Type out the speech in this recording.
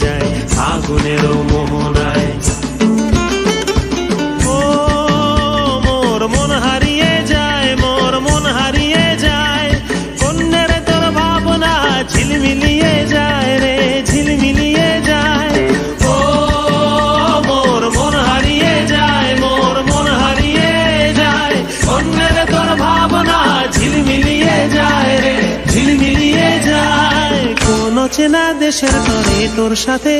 যায় আগুনেরও মোহনায়। ও মোর মন হারিয়ে যায়, মোর মন হারিয়ে যায়, কন্যের তোর ভাবনা ঝিলমিলিয়ে যায় রে, ঝিলমিলিয়ে যায়। ও মোর মন হারিয়ে যায়, মোর মন হারিয়ে যায়, কন্যের তোর ভাবনা ঝিলমিলিয়ে যায় রে, ঝিলমিলিয়ে যায়। কোন চেনা দেশের তরে তোর সাথে